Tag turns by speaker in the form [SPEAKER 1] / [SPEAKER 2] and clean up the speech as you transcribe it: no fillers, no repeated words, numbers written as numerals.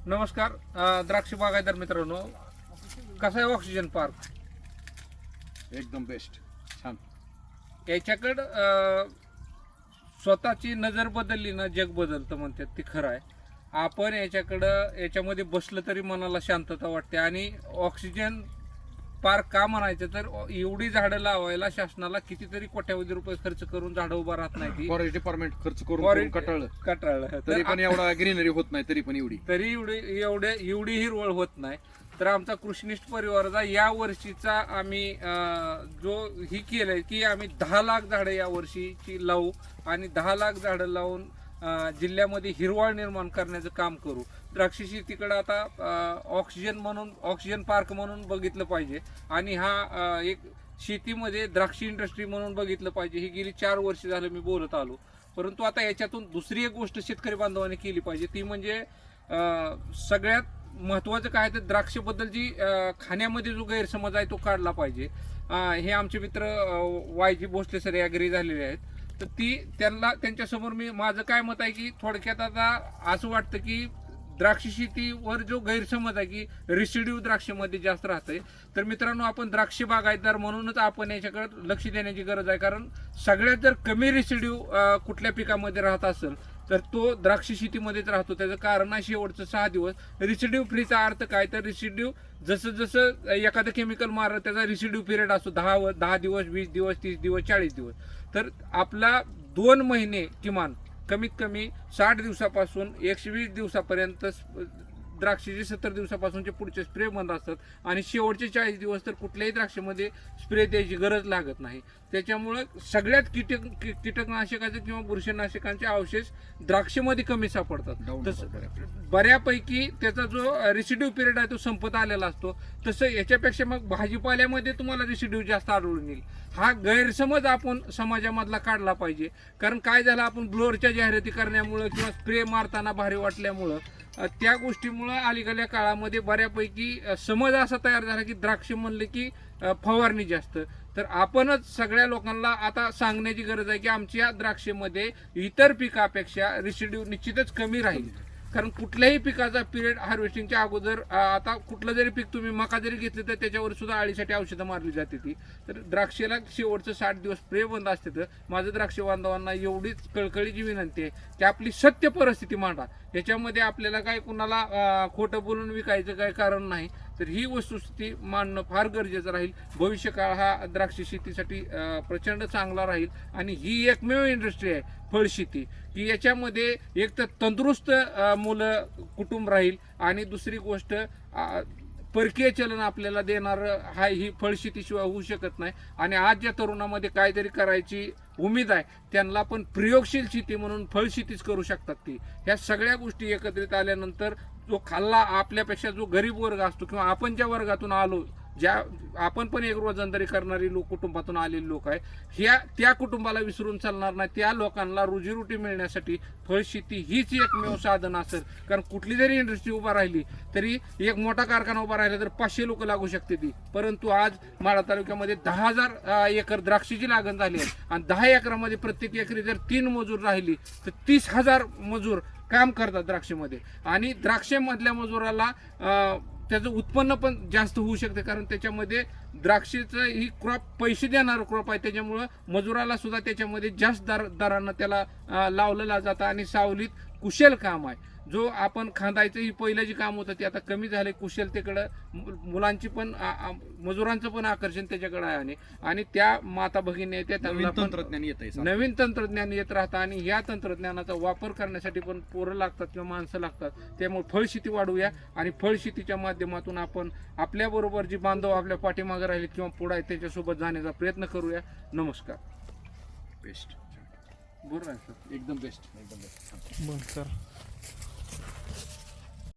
[SPEAKER 1] नमस्कार द्राक्ष बागायतदार मित्रांनो, कसा आहे ऑक्सिजन पार्क?
[SPEAKER 2] एकदम बेस्ट, छान.
[SPEAKER 1] याच्याकडं स्वतःची नजर बदलली ना जग बदलतं म्हणतात, ते खरं आहे. आपण याच्यामध्ये बसलं तरी मनाला शांतता वाटते. आणि ऑक्सिजन पार्क का म्हणायचं तर एवढी झाडं लावायला शासनाला कितीतरी कोट्यावधी रुपये खर्च करून झाडं उभा राहत नाही.
[SPEAKER 2] फॉरेस्ट डिपार्टमेंट खर्च करून
[SPEAKER 1] कटाळलं
[SPEAKER 2] तरी पण एवढा ग्रीनरी होत नाही, तरी पण
[SPEAKER 1] एवढी हिरवळ होत नाही. तर आमचा कृषीनिष्ठ परिवाराचा या वर्षीचा आम्ही जो ही केलंय की आम्ही 10 लाख झाडं या वर्षीची लावू आणि 10 लाख झाडं लावून जिल्ह्यामध्ये हिरवळ निर्माण करण्याचं काम करू. द्राक्ष शेतीकडे आता ऑक्सिजन पार्क म्हणून बघितलं पाहिजे आणि हा एक शेतीमध्ये द्राक्ष इंडस्ट्री म्हणून बघितलं पाहिजे. ही गेली 4 वर्ष झालं मी बोलत आलो. परंतु आता याच्यातून दुसरी एक गोष्ट शेतकरी बांधवांनी केली पाहिजे, ती म्हणजे सगळ्यात महत्वाचं काय तर द्राक्षबद्दलची खाण्यामध्ये जो गैरसमज आहे तो काढला पाहिजे. हे आमचे मित्र वायजी भोसले सर ॲग्री झालेले आहेत. तर त्यांच्यासमोर माझं काय मत आहे की थोडक्यात आता असं वाटतं की द्राक्ष शेतीवर जो गैरसमज आहे की रेसिड्यू द्राक्षमध्ये जास्त राहतंय. तर मित्रांनो, आपण द्राक्ष बागायतदार म्हणूनच आपण याच्याकडे लक्ष देण्याची गरज आहे. कारण सगळ्यात जर कमी रेसिड्यू कुठल्या पिकामध्ये राहत असेल तर तो द्राक्ष शेतीमध्येच राहतो. त्याचं कारण आहे शेवटचं 6 दिवस. रेसिड्यू फ्रीचा अर्थ काय तर रेसिड्यू जसं एखादं केमिकल मारलं त्याचा रेसिड्यू पिरियड असतो 10 दिवस, 20 दिवस, 30 दिवस, 40 दिवस. तर आपला 2 महिने किमान कमीत कमी 60 दिवसापासून 120 दिवसापर्यंत द्राक्षाचे 70 दिवसापासूनचे पुढचे स्प्रे बंद असतात आणि शेवटचे 40 दिवस तर कुठल्याही द्राक्षामध्ये स्प्रे द्यायची गरज लागत नाही. त्याच्यामुळं सगळ्यात कीटकनाशकाचे किंवा बुरशीनाशकांचे अवशेष द्राक्षामध्ये कमी सापडतात. तसं बऱ्यापैकी त्याचा जो रेसिड्यू पिरियड आहे तो संपत आलेला असतो. तसं याच्यापेक्षा मग भाजीपाल्यामध्ये तुम्हाला रेसिड्यू जास्त आढळून येईल. हा गैरसमज आपण समाजामधला काढला पाहिजे. कारण काय झालं, आपण ब्लोअरच्या जाहिराती करण्यामुळं किंवा स्प्रे मारताना भारी वाटल्यामुळं त्या गोष्टीमुळं अलीकडल्या काळामध्ये बऱ्यापैकी समज असा तयार झाला की द्राक्ष म्हणले की फवारणी जास्त. तर आपणच सगळ्या लोकांना आता सांगण्याची गरज आहे की आमच्या द्राक्षेमध्ये इतर पिकापेक्षा रेसिड्यू निश्चितच कमी राहील. कारण कुठल्याही पिकाचा पिरियड हार्वेस्टिंगच्या अगोदर आता कुठलं जरी पीक तुम्ही मका जरी घेतली तर त्याच्यावर सुद्धा अळीसाठी औषधं मारली जाते ती. तर द्राक्षेला शेवटचं 60 दिवस स्प्रे बंद असते. तर माझं द्राक्ष बांधवांना एवढीच कळकळीची विनंती आहे की आपली सत्य परिस्थिती मांडा. याच्यामध्ये आपल्याला काय कुणाला खोटं बोलून विकायचं काही कारण नाही. तर ही वस्तुस्थिती मांडणं फार गरजेचं राहील. भविष्यकाळ हा द्राक्ष शेतीसाठी प्रचंड चांगला राहील. आणि ही एकमेव इंडस्ट्री आहे फळशेती की याच्यामध्ये एक तर तंदुरुस्त मुलं कुटुंब राहील आणि दुसरी गोष्ट परकीय चलन आपल्याला देणारं ही फळशेतीशिवाय होऊ शकत नाही. आणि आज ज्या तरुणामध्ये काहीतरी करायची उमेद आहे त्यांना पण प्रयोगशील शेती म्हणून फळशेतीच करू शकतात ती. ह्या सगळ्या गोष्टी एकत्रित आल्यानंतर जो खाल्ला आपल्यापेक्षा जो गरीब वर्ग असतो किंवा आपण ज्या वर्गातून आलो, आपण पण एक रोजंदारी करणारी कुटुंबातून आलेले लोक आहे, त्या कुटुंबाला विसरून चालणार नाही. त्या लोकांना रोजीरोटी मिळण्यासाठी फळशेती हीच एकमेव साधन असेल. कारण कुठली जरी इंडस्ट्री उभा राहिली तरी एक मोठा कारखाना उभा राहिला तर 500 लोक लागू शकते ती. परंतु आज माढा तालुक्यामध्ये 10,000 एकर द्राक्षाची लागण झाली आहे आणि 10 एकरामध्ये प्रत्येक एकरी जर 3 मजूर राहिली तर 30,000 मजूर काम करतात द्राक्षेमध्ये. आणि द्राक्षेमधल्या मजुराला त्याचं उत्पन्न पण जास्त होऊ शकते. कारण त्याच्यामध्ये द्राक्षेचं ही क्रॉप पैसे देणारं क्रॉप आहे. त्याच्यामुळं मजुराला सुद्धा त्याच्यामध्ये जास्त दरानं त्याला लावलं जातं आणि सावलीत कुशल काम आहे. जो आपण खांदायचं ही पहिलं जे काम होतं ते आता कमी झालं. कुशलतेकडं मुलांची पण मजुरांचं पण आकर्षण त्याच्याकडे आहे. आणि त्या माता भगिनी त्या
[SPEAKER 2] नवीन तंत्रज्ञान
[SPEAKER 1] येत राहतं आणि या तंत्रज्ञानाचा वापर करण्यासाठी पण पोरं लागतात किंवा माणसं लागतात. त्यामुळे फळशेती वाढवूया आणि फळशेतीच्या माध्यमातून आपण आपल्याबरोबर जी बांधव आपल्या पाठीमागे राहिले किंवा पुढे आहेत त्याच्यासोबत जाण्याचा प्रयत्न करूया. नमस्कार.
[SPEAKER 2] बेस्ट,
[SPEAKER 1] बरोबर आहे सर,
[SPEAKER 2] एकदम बेस्ट, एकदम बेस्ट.
[SPEAKER 1] सर